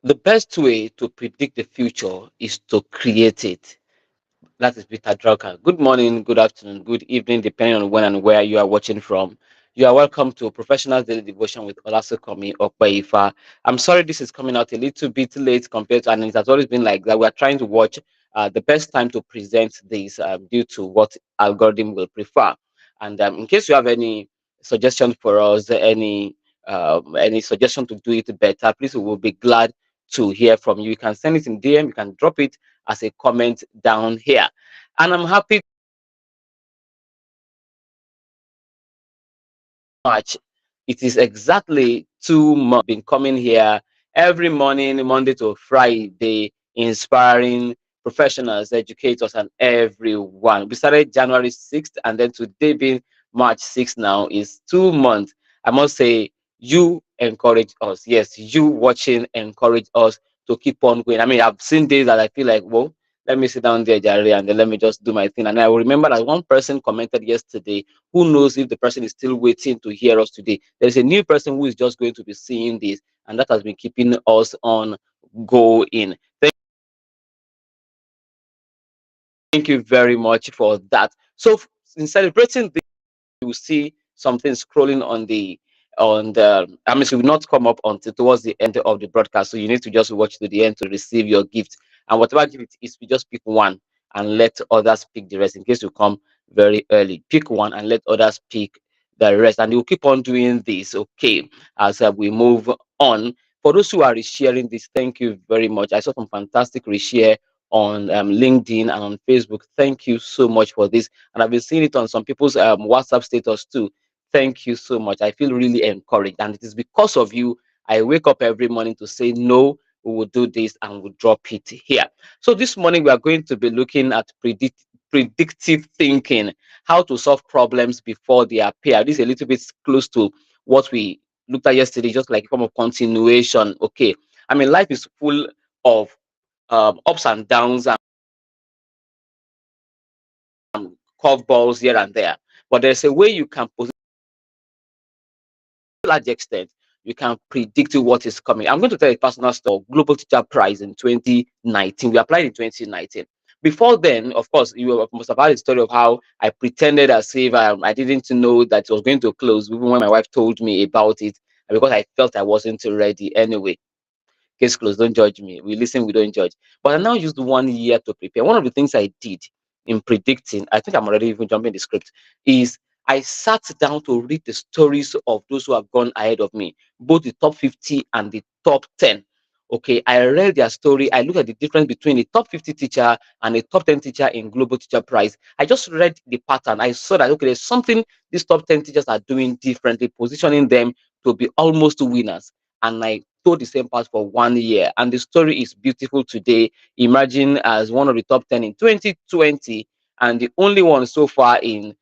The best way to predict the future is to create it. That is Peter Drucker. Good morning, good afternoon, good evening, depending on when and where you are watching from. You are welcome to Professional Daily Devotion with Olasokomi Okpeifa. I'm sorry this is coming out a little bit late compared to, and it has always been like that. We are trying to watch the best time to present this due to what algorithm will prefer. And in case you have any suggestion for us, any suggestion to do it better, please, we will be glad to hear from you. You can send it in DM, you can drop it as a comment down here. And I'm happy much. It is exactly 2 months been coming here every morning, Monday to Friday, inspiring professionals, educators, and everyone. We started January 6th, and then today being March 6th now is 2 months. I must say, you encourage us. Yes, you watching encourage us to keep on going. I mean, I've seen days that I feel like, whoa, let me sit down there, Jerry, and then let me just do my thing. And I will remember that one person commented yesterday. Who knows if the person is still waiting to hear us today? There's a new person who is just going to be seeing this, and that has been keeping us on going. Thank you very much for that. So, in celebrating this, you will see something scrolling on the I mean, it will not come up until towards the end of the broadcast. So you need to just watch to the end to receive your gift. And whatever gift it is, we just pick one and let others pick the rest in case you come very early. Pick one and let others pick the rest. And you'll keep on doing this, okay, as we move on. For those who are resharing this, thank you very much. I saw some fantastic reshare on LinkedIn and on Facebook. Thank you so much for this. And I've been seeing it on some people's WhatsApp status too. Thank you so much. I feel really encouraged, and it is because of you I wake up every morning to say no. We will do this and we'll drop it here. So this morning we are going to be looking at predictive thinking, how to solve problems before they appear. This is a little bit close to what we looked at yesterday, just like a form of continuation. Okay, I mean life is full of ups and downs and curveballs here and there, but there's a way you can large extent you can predict what is coming. I'm going to tell a personal story. Global Teacher Prize in 2019. We applied in 2019. Before then, of course, you must have heard the story of how I pretended as if I didn't know that it was going to close, even when my wife told me about it, because I felt I wasn't ready anyway. Case closed. Don't judge me. We listen, we don't judge. But I now used 1 year to prepare. One of the things I did in predicting, I think I'm already even jumping the script, is I sat down to read the stories of those who have gone ahead of me, both the top 50 and the top 10. Okay, I read their story. I looked at the difference between a top 50 teacher and a top 10 teacher in Global Teacher Prize. I just read the pattern. I saw that, okay, there's something these top 10 teachers are doing differently, positioning them to be almost winners. And I told the same part for 1 year. And the story is beautiful today. Imagine as one of the top 10 in 2020 and the only one so far in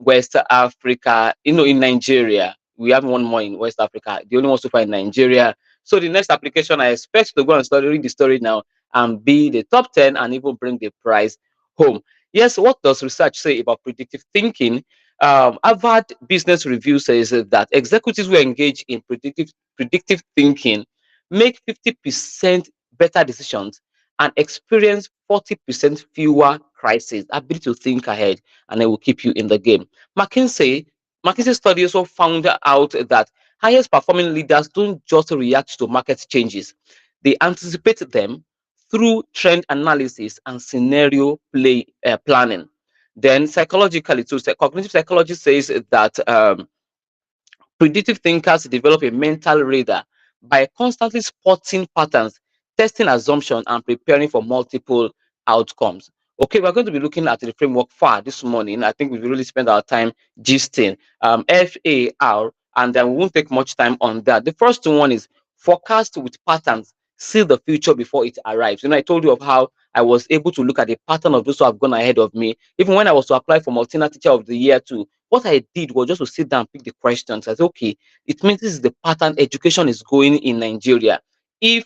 West Africa, in Nigeria. We have one more in West Africa, the only one so far in Nigeria. So the next application, I expect to go and read the story now and be the top 10 and even bring the prize home. Yes, what does research say about predictive thinking? Harvard Business Review says that executives who engage in predictive thinking make 50% better decisions and experience 40% fewer crises. Ability to think ahead, and it will keep you in the game. McKinsey McKinsey study also found out that highest performing leaders don't just react to market changes; they anticipate them through trend analysis and scenario planning. Then psychologically, too, cognitive psychology says that predictive thinkers develop a mental radar by constantly spotting patterns, testing assumptions, and preparing for multiple outcomes. Okay, we're going to be looking at the framework FAR this morning. I think we've really spent our time gisting FAR, and then we won't take much time on that. The first one is forecast with patterns, see the future before it arrives. I told you of how I was able to look at the pattern of those who have gone ahead of me. Even when I was to apply for Multina Teacher of the Year too, what I did was just to sit down, pick the questions. I said, okay, it means this is the pattern education is going in Nigeria. If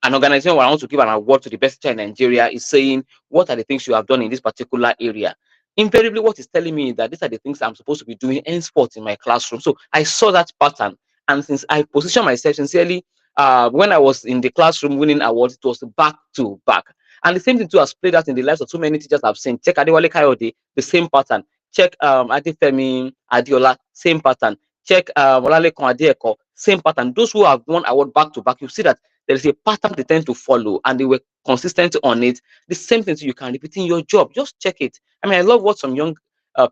an organization where I want to give an award to the best teacher in Nigeria is saying, what are the things you have done in this particular area? Invariably, what is telling me that these are the things I'm supposed to be doing henceforth in my classroom. So I saw that pattern. And since I position myself sincerely when I was in the classroom winning awards, it was back to back. And the same thing too has played out in the lives of so many teachers I've seen. Check Adewale Kayode, the same pattern. Check Adefemi Adiola, same pattern. Check Olalekan Adeeko, same pattern. Those who have won award back to back, you see that there is a pattern they tend to follow, and they were consistent on it. The same thing you can repeat in your job. Just check it. I mean, I love what some young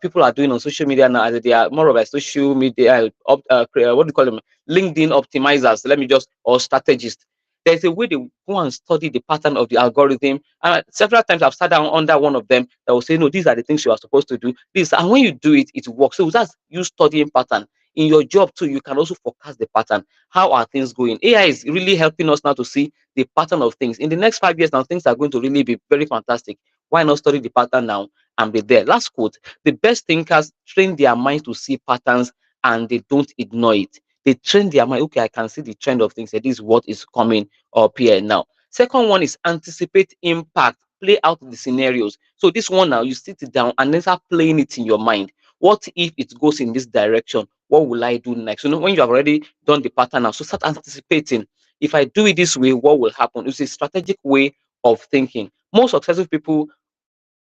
people are doing on social media now. As they are more of a social media, what do you call them? LinkedIn optimizers. Let me just, or strategists. There's a way they go and study the pattern of the algorithm. And several times I've sat down under one of them that will say, no, these are the things you are supposed to do. This, and when you do it, it works. So that's you studying pattern. In your job too, you can also forecast the pattern. How are things going? AI is really helping us now to see the pattern of things. In the next 5 years now, things are going to really be very fantastic. Why not study the pattern now and be there? Last quote: the best thinkers train their minds to see patterns and they don't ignore it. They train their mind. Okay, I can see the trend of things. This is what is coming up here now. Second one is anticipate impact. Play out the scenarios. So this one now, you sit it down and then start playing it in your mind. What if it goes in this direction? What will I do next? You know, when you have already done the pattern now, so start anticipating. If I do it this way, what will happen? It's a strategic way of thinking. Most successful people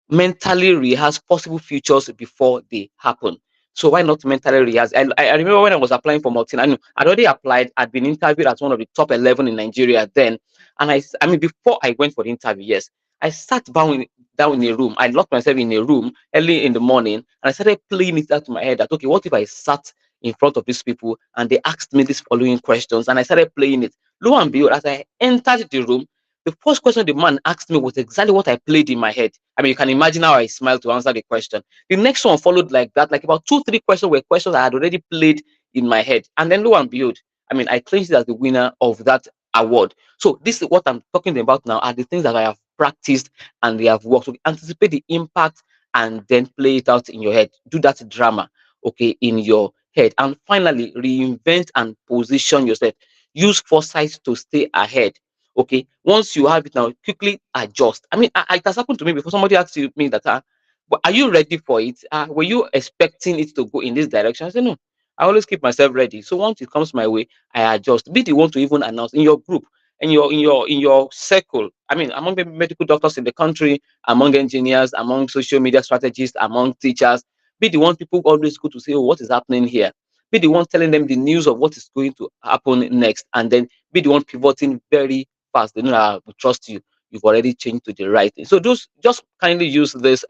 mentally rehearse possible futures before they happen. So why not mentally rehearse? I remember when I was applying for multi, I know I'd already applied. I'd been interviewed as one of the top 11 in Nigeria then, and I mean before I went for the interview, yes, I sat down in a room. I locked myself in a room early in the morning, and I started playing it out to my head that okay, what if I sat in front of these people and they asked me these following questions, and I started playing it. Lo and behold, as I entered the room, the first question the man asked me was exactly what I played in my head. I mean, you can imagine how I smiled to answer the question. The next one followed like that, like about two, three questions were questions I had already played in my head. And then lo and behold, I mean, I claimed it as the winner of that award. So this is what I'm talking about now are the things that I have practiced and they have worked. So anticipate the impact and then play it out in your head. Do that drama, okay, in your head. And finally, reinvent and position yourself. Use foresight to stay ahead. Okay, once you have it now, quickly adjust. I mean, it has happened to me before. Somebody asked me that, but are you ready for it? Were you expecting it to go in this direction? I said, no. I always keep myself ready. So once it comes my way, I adjust. Be the one to even announce in your group, in your circle. I mean, among the medical doctors in the country, among engineers, among social media strategists, among teachers. Be the one people always go to say, oh, what is happening here? Be the one telling them the news of what is going to happen next, and then be the one pivoting very fast. They know that we trust you. You've already changed to the right thing. So those just kindly use this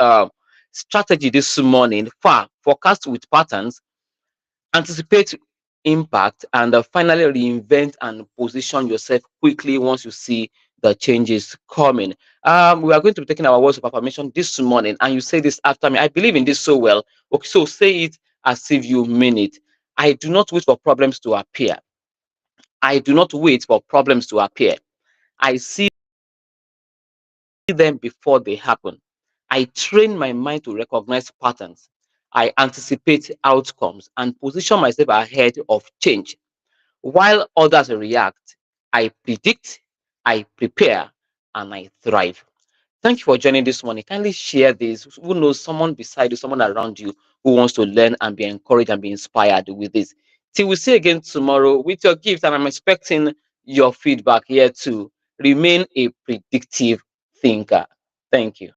strategy this morning. Forecast with patterns, anticipate impact, and finally reinvent and position yourself quickly once you see the changes coming. We are going to be taking our words of affirmation this morning, and you say this after me. I believe in this so well. Okay, so say it as if you mean it. I do not wait for problems to appear. I do not wait for problems to appear. I see them before they happen. I train my mind to recognize patterns. I anticipate outcomes and position myself ahead of change. While others react, I predict, I prepare, and I thrive. Thank you for joining this morning. Kindly share this. Who knows someone beside you, someone around you who wants to learn and be encouraged and be inspired with this. Till we see again tomorrow with your gift, and I'm expecting your feedback here too. Remain a predictive thinker. Thank you.